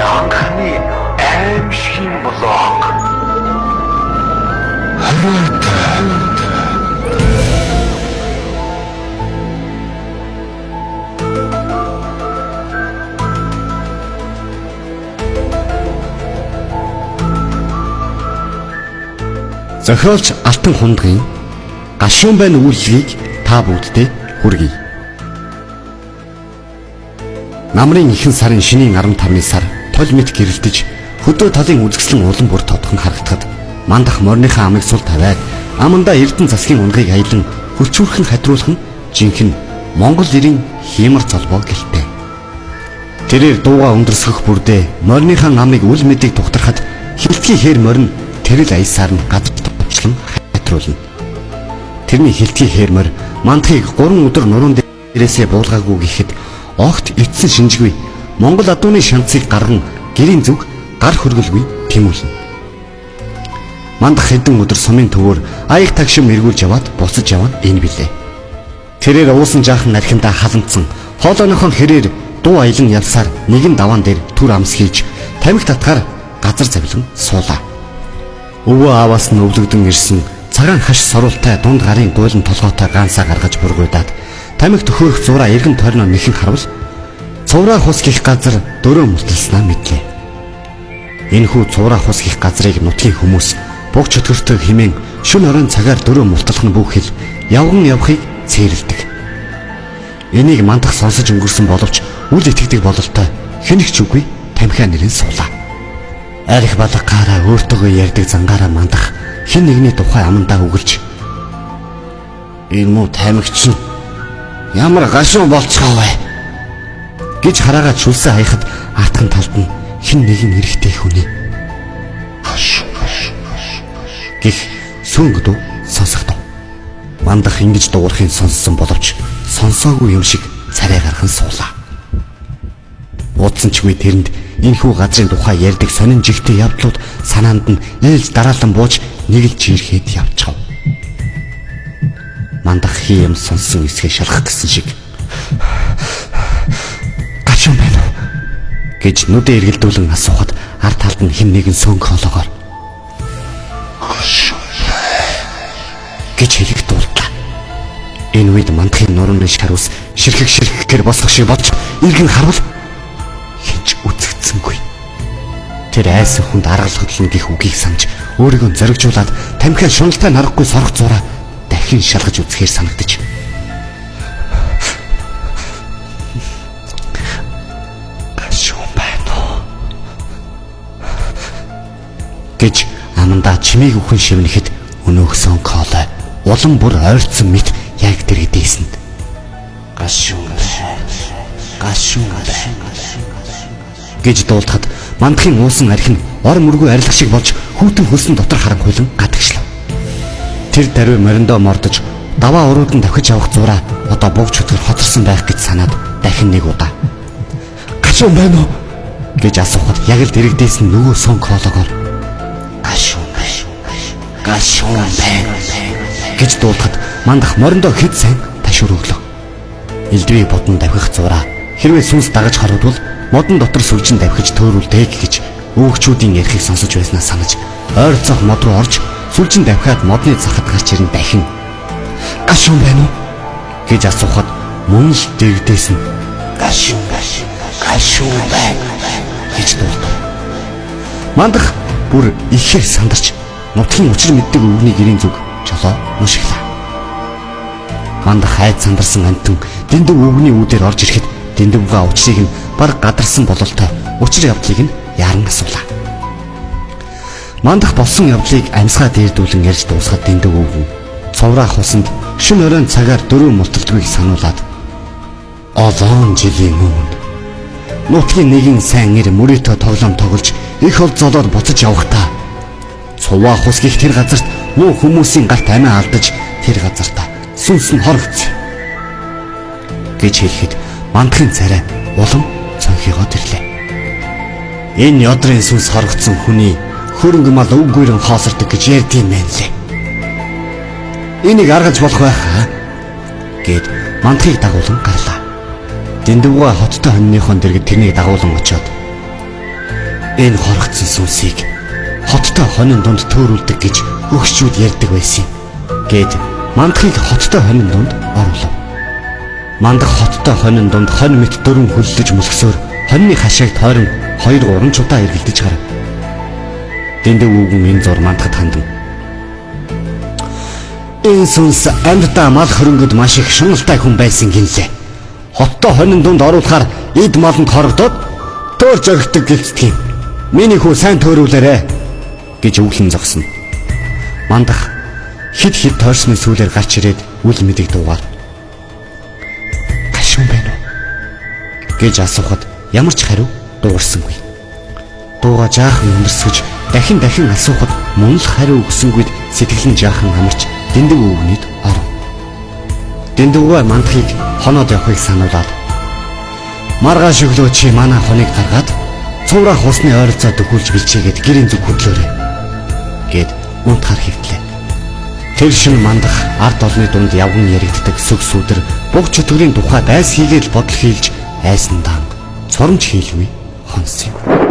Анхны аимшигын блог. Зохиолч Алтан хундгийн гашуун байна үйлчлэгийг та бүгддээ хүргэе. Намрын ихэнх сарын шинийн 15-ны сар тол мэт гэрэлтэж хөдөө талын үзэсгэлэн улам бүр тодхон харагдахад мандах морныхаа амыг сул тавиад амандаа Эрдэнэ засгийн унгыг аялан хөлчүүрхэн хатруулах нь жинхэнэ Монгол ирийн хиймар золбоо гэлтэй. Тэрээр дууга өндөсгөх бүрдээ морныхаа амыг үл мэдэг тухтархад хилтгий хээр морин тэрэл аясаар нь гадар товчлон хатруулна. Тэрний хилтгий хээр морь мандахыг 3 өдөр нуруунд дээрээсээ буулгаагүй гэхэд огт эцсэн шинжгүй Монгол адууны шанцыг гарган гэрийн зүг гар хөргөлгүй тэмүүлнэ. Мандах хэдэн өдөр сумын төвөөр аяг тагшин эргүүлж яваад буцаж явна энэ билээ. Тэрээр уусан жаахан архиндаа халамцсан хоолойнохон хэрээр дуу аялан явсаар нэгэн даваан дээр түр амс хийж тамхи татгаар газар завлан суулаа. Өвөө ааваас нь өвлөгдөн ирсэн цагаан хаш соруултай дунд гарын гуйлан толгойтой гаансаа гаргаж бургуйдаад тамхи төхөөрөх зураа эргэн тойрноо нэхэн харавал цувраа хус гих газар дөрөө мулталснаа мэдлээ. Энэхүү цувраа хус гих газрыг нутгийн хүмүүс буг чөтгөртөг химэн шүн оройн цагаар дөрөө мулталх нь бүхэл явган явахыг цээрэлдэг. Энийг мандах сонсож өнгөрсөн боловч үл итгэдэг бололтой хэнэгч үгүй тамхиа нэрэн суулаа. Арих балгаараа өөртөөгөө ярьдаг зангаараа мандах хэн нэгний тухай амандаа үгэлж энэ муу тамхич нь ямар гашуун болцгоо вэ гэж хараагаад шүлсэн хаяхад аатхан талд нь хэн нэгэн эрэхтэй хүний гэх сүнг дуу сонсогдов. Мандах ингэж дуурахын сонссон боловч сонсоогүй юм шиг царай гархан суулаа. Уудсан чгүй тэрэнд энэхүү газрын тухай ярьдаг сонин жигтэй явдлууд санаанд нь ээлж дараалан бууж нэгэлж ирэхэд явчихав. Мандах хий юм сонсон эсгээ шалгах гэсэн шиг гашуун байна уу гэж нүдэ эргэлдүүлэн асуухад ард талд нь хэн нэгэн сөнг хоолоогоор гэж хэлэх дууллаа. Энэ үед мандахын нурууны шарус ширхгээр босгох шиг болж иргэн харвал хинч үзэгдсэнгүй. Тэр айсан хүнд аргалгатлан гих үгийг санаж өөрийгөө зоригжуулаад тамхиа шуналтай нарахгүй сорох зураа дахин шалгаж үзэхээр санагдаж гашуун байна уу гэж амандаа чимээг өхөн шивнэхэд өнөөхсөн коолой улам бүр ойрцсон мэт яг дэрэгдээсэнд гашуун гэж дуулахад мандахын уусан архи нь ор мөргөө арилах шиг болж хүүтэн хөлсөн дотор харанхуйлан гадагшлав. Тэр даруй мориндоо мордож даваа уруудан давхиж авах зураа одоо буг чөтгөр хоторсон байх гэж санаад дахин нэг удаа гашуун байна уу гэж асуухад яг л дэрэгдээсэн нөгөө сон коологоор гашуун байна гэж дуулахад мандах мориндоо хэд сайн ташуур өглөө. Элдвээ бодон давхих зураа хэрвээ сүнс дагаж харвал модон дотор сүлжин давхиж төөрүүлдэг гэж өвгчүүдийн ярихыг сонсож байснаа санаж ойр цах мод руу орж сүлжин давхиад модны захад гарч ирэн дахин гашуун байна уу гэж асуухад мөн л дэрэгдээсэн гашуун байна гэж дуулав. Мандах бүр ихээр сандарч нутгийн учир мэддэг өвгний гэрийн зүг жолоо нушиглаа. Мандах хайд сандарсан амтэн дэндүү өвгний үүдээр орж ирэхэд дэндүүгээ учрыг нь баг гадарсан бололтой учир явдлыг нь яран асуулаа. Мандах болсон явдлыг амьсгаа дээрдүүлэн ярьж дуусгаад дэндүү өвгөн цовраа хусанд шин оройн цагаар дөрөв мулталдгийг сануулад олон жилийн өмнө нутгийн нэгэн сайн ир мөрөөдөө тоглоом тоглож их ол золоод буцаж явахдаа цуваа хус гих тэр газарт муу хүмүүсийн галт амиа алдаж тэр газартаа сүнс нь хорогдсон гэж хэлэхэд мандахын царай улам цонхигоод ирлээ. Энэ ёдрын сүнс хорогдсон хүний хөрөнгө мал өвгүйрэн хоосордог гэж ярьдсан мэн лээ. Энийг аргаж болох байх гэд мандахыг дагуулan гарлаа. Дэндүгөө хоттой хоньныхон дэргэд тэрнийг дагуулan очоод энэ хорогдсон сүнсийг хоттой хонин дунд төөрүүлдэг гэж өгчүүд ярьдаг байсан гэд мандахыг хоттой хонин дунд оруулав. Мандах хоттой хонин дунд хонь мэт дөрвөн хөллөж мөлгсөөр хоньны хашааг тойрон 2-3 удаа эргэлдэж гарав. Дэндүү үгэн энэ зур мандахад хандан. Энэ сүнс амьдаа мал хөрөнгөд маш их шуналтай хүн байсан гинлээ. Хоттой хонин дунд оруулахаар эд маланд хорогдоод төөрж өгдөг гэлцдэг юм. Миний хүү сайн төөрүүлээрэ гэж өглөн зогсно. Мандах хид тойрсны сүүлээр гарч ирээд үл мэдэг дуугаар гашуун байна уу гэж асуухад ямар ч хариу дуурсангүй. Дууга жаахан өндөрсөж дахин асуухад мөн л хариу өгсөнгүйд сэтгэл нь жаахан амарч дэндүү үгнийд оров. Дэндүүгээ мандахыг хоноод явахыг сануулаад маргааш өглөө чи манай хоныг гаргаад цуврах усны ойролцоо дөхүүлж бэлчээгээд гэрийн зүг хөдлөөрэй гэд унтахаар хэвтлээ. Тэр шин мандах ард олны дунд явган яригддаг сүгс өдөр буг чөтгөрийн тухай дайс хийгээд бодол хийлж айсан даан цоромж хийлгүй хонсон юм.